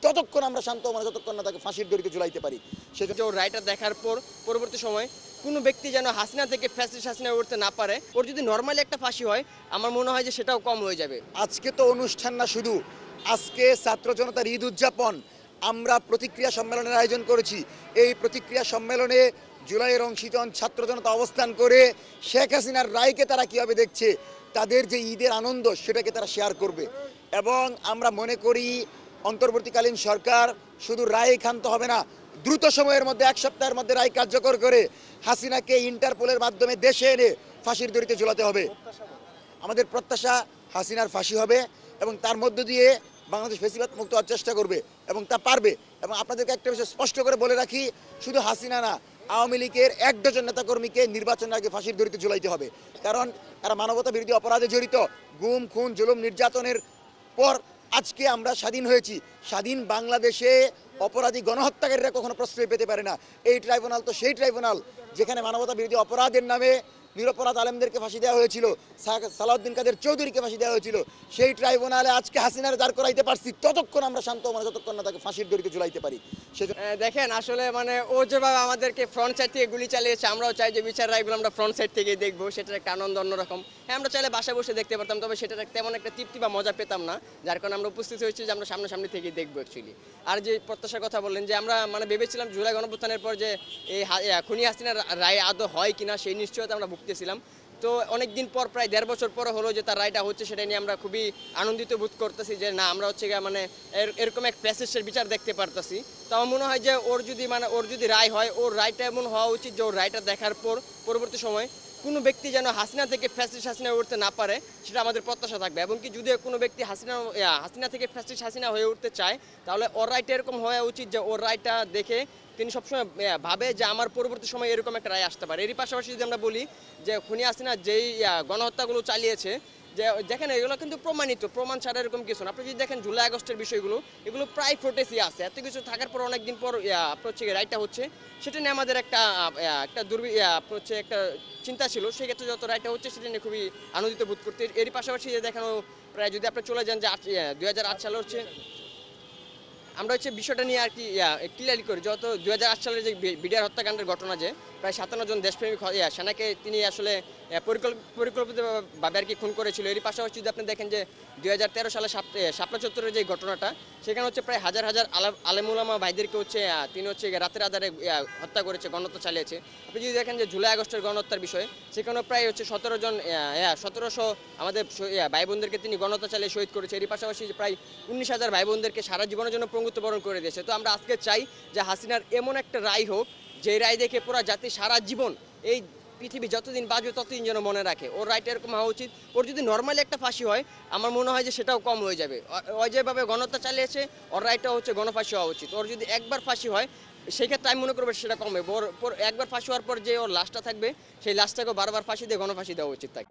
ততক্ষণ আমরা শান্ত হব না যতক্ষণ না তাকে ফাঁসির দড়িতে ঝুলাইতে পারি। সেজন্য ওর রায়টা দেখার পর পরবর্তী সময় কোনো ব্যক্তি যেন হাসিনা থেকে ফ্যাসিস্ট হাসিনা উঠতে না পারে। ওর যদি নর্মালি একটা ফাঁসি হয় আমার মনে হয় যে সেটাও কম হয়ে যাবে। আজকে তো অনুষ্ঠান না, শুধু আজকে ছাত্র জনতার ঈদ উদযাপন। আমরা প্রতিক্রিয়া সম্মেলনের আয়োজন করেছি। এই প্রতিক্রিয়া সম্মেলনে জুলাইয়ের অংশীজন ছাত্র জনতা অবস্থান করে শেখ হাসিনার রায়কে তারা কীভাবে দেখছে, তাদের যে ঈদের আনন্দ সেটাকে তারা শেয়ার করবে। এবং আমরা মনে করি অন্তর্বর্তীকালীন সরকার শুধু রায় ক্ষান্ত হবে না, দ্রুত সময়ের মধ্যে 1 সপ্তাহের মধ্যে রায় কার্যকর করে হাসিনাকে ইন্টারপোলের মাধ্যমে দেশে এনে ফাঁসির দড়িতে ঝুলাতে হবে। আমাদের প্রত্যাশা হাসিনার ফাঁসি হবে এবং তার মধ্য দিয়ে বাংলাদেশ ফ্যাসিবাদ মুক্ত হওয়ার চেষ্টা করবে এবং তা পারবে। এবং আপনাদেরকে একটা বিষয় স্পষ্ট করে বলে রাখি, শুধু হাসিনা না, আওয়ামী লীগের 1 ডজন নেতাকর্মীকে নির্বাচনের আগে ফাঁসির দড়িতে ঝুলাইতে হবে, কারণ এরা মানবতা বিরোধী অপরাধে জড়িত। গুম, খুন, জুলুম, নির্যাতনের পর আজকে আমরা স্বাধীন হয়েছি। স্বাধীন বাংলাদেশে অপরাধী গণহত্যাকারীরা কখনো প্রশ্রয় পেতে পারে না। এই ট্রাইব্যুনাল তো সেই ট্রাইব্যুনাল যেখানে মানবতা বিরোধী অপরাধের নামে নিরপরাধ আলেমদেরকে ফাঁসি দেওয়া হয়েছিল, সালাউদ্দিন কাদের চৌধুরীকে ফাঁসি দেওয়া হয়েছিল। সেই ট্রাইব্যুনালে আজকে হাসিনার দাঁড় করাইতে পারছি, ততক্ষণ আমরা শান্ত হব না যতক্ষণ না তাকে ফাঁসির দড়িতে ঝুলাইতে পারি। দেখেন আসলে মানে ও যেভাবে আমাদেরকে ফ্রন্ট সাইড থেকে গুলি চালিয়েছে, আমরাও চাই যে বিচার রায়গুলো আমরা ফ্রন্ট সাইড থেকেই দেখবো। সেটার একটা আনন্দ অন্যরকম। হ্যাঁ, আমরা চাইলে বাসায় বসে দেখতে পারতাম, তবে সেটার তেমন একটা তৃপ্তি বা মজা পেতাম না, যার কারণে আমরা উপস্থিত হয়েছি যে আমরা সামনাসামনি থেকেই দেখবো অ্যাকচুয়ালি। আর যে প্রত্যাশার কথা বললেন যে আমরা মানে ভেবেছিলাম জুলাই গণঅভ্যুত্থানের পর যে এই খুনি হাসিনার রায় আদৌ হয় কিনা সেই নিশ্চয়তা আমরা ভুগতেছিলাম। তো অনেক দিন পর, প্রায় 1.5 বছর পরে হলো যে তার রায়টা হচ্ছে, সেটা নিয়ে আমরা খুবই আনন্দিত বোধ করতেছি যে না, আমরা হচ্ছে গিয়ে মানে এরকম এক ফ্যাসিস্টের বিচার দেখতে পারতেছি। তো আমার মনে হয় যে ওর যদি রায় হয়, ওর রায়টা এমন হওয়া উচিত যে ওর রায়টা দেখার পর পরবর্তী সময় কোনো ব্যক্তি যেন হাসিনা থেকে ফ্যাসিস্ট হাসিনা উঠতে না পারে, সেটা আমাদের প্রত্যাশা থাকবে। এবং কি যদি কোনো ব্যক্তি হাসিনা থেকে ফ্যাসিস্ট হাসিনা হয়ে উঠতে চায়, তাহলে ওর রায়টা এরকম হওয়া উচিত যে ওর রায়টা দেখে তিনি সবসময় ভাবে যে আমার পরবর্তী সময় এরকম একটা রায় আসতে পারে। এরই পাশাপাশি যদি আমরা বলি যে খুনি হাসিনা যেই গণহত্যাগুলো চালিয়েছে, যে দেখেন এগুলো কিন্তু প্রমাণিত, প্রমাণ ছাড়া এরকম কিছু না। আপনি যদি দেখেন জুলাই আগস্টের বিষয়গুলো, এগুলো প্রায় ফুটেজই আছে। এত কিছু থাকার পর অনেকদিন পর আপনার হচ্ছে রায়টা হচ্ছে, সেটা নিয়ে আমাদের একটা হচ্ছে একটা চিন্তা ছিল। সেক্ষেত্রে যত রায়টা হচ্ছে সেটা নিয়ে খুবই আনন্দিত বোধ করতে। এরই পাশাপাশি যে দেখানো প্রায় যদি আপনি চলে যান যে 2008 সালে হচ্ছে আমরা হচ্ছে বিষয়টা নিয়ে আর কি ক্লিয়ারলি করি। যত 2008 সালের যে বিডিআর হত্যাকাণ্ডের ঘটনা, যে প্রায় 57 জন দেশপ্রেমিক সেনাকে তিনি আসলে পরিকল্পিতভাবে আর কি খুন করেছিল। এরই পাশাপাশি যদি আপনি দেখেন যে 2013 সালে শাপলা চত্বরের যে ঘটনাটা, সেখানে হচ্ছে প্রায় হাজার হাজার আলেমুলামা ভাইদেরকে হচ্ছে তিনি হচ্ছে রাতের আধারে হত্যা করেছে, গণহত্যা চালিয়েছে। আপনি যদি দেখেন যে জুলাই আগস্টের গণহত্যার বিষয়ে, সেখানেও প্রায় হচ্ছে 1700 আমাদের ভাই বোনদেরকে তিনি গণহত্যা চালিয়ে শহীদ করেছে। এরই পাশাপাশি প্রায় 19,000 ভাই বোনদেরকে সারা জীবনের জন্য পঙ্গুত্ববরণ করে দিয়েছে। তো আমরা আজকে চাই যে হাসিনার এমন একটা রায় হোক, যে রায় দেখে পুরো জাতি সারা জীবন, এই পৃথিবী যতদিন বাঁচবে ততদিন যেন মনে রাখে। ওর রায়টা এরকম হওয়া উচিত। ওর যদি নর্মালি একটা ফাঁসি হয় আমার মনে হয় যে সেটাও কম হয়ে যাবে। ও যেভাবে গণহত্যা চালিয়েছে, ওর রায়টা হচ্ছে গণফাঁসি হওয়া উচিত। ওর যদি একবার ফাঁসি হয়, সেক্ষেত্রে আমি মনে করবো সেটা কমবে। ওর একবার ফাঁসি হওয়ার পর যে ওর লাশটা থাকবে, সেই লাশটাকেও বারবার ফাঁসি দিয়ে গণফাঁসি দেওয়া উচিত তাকে।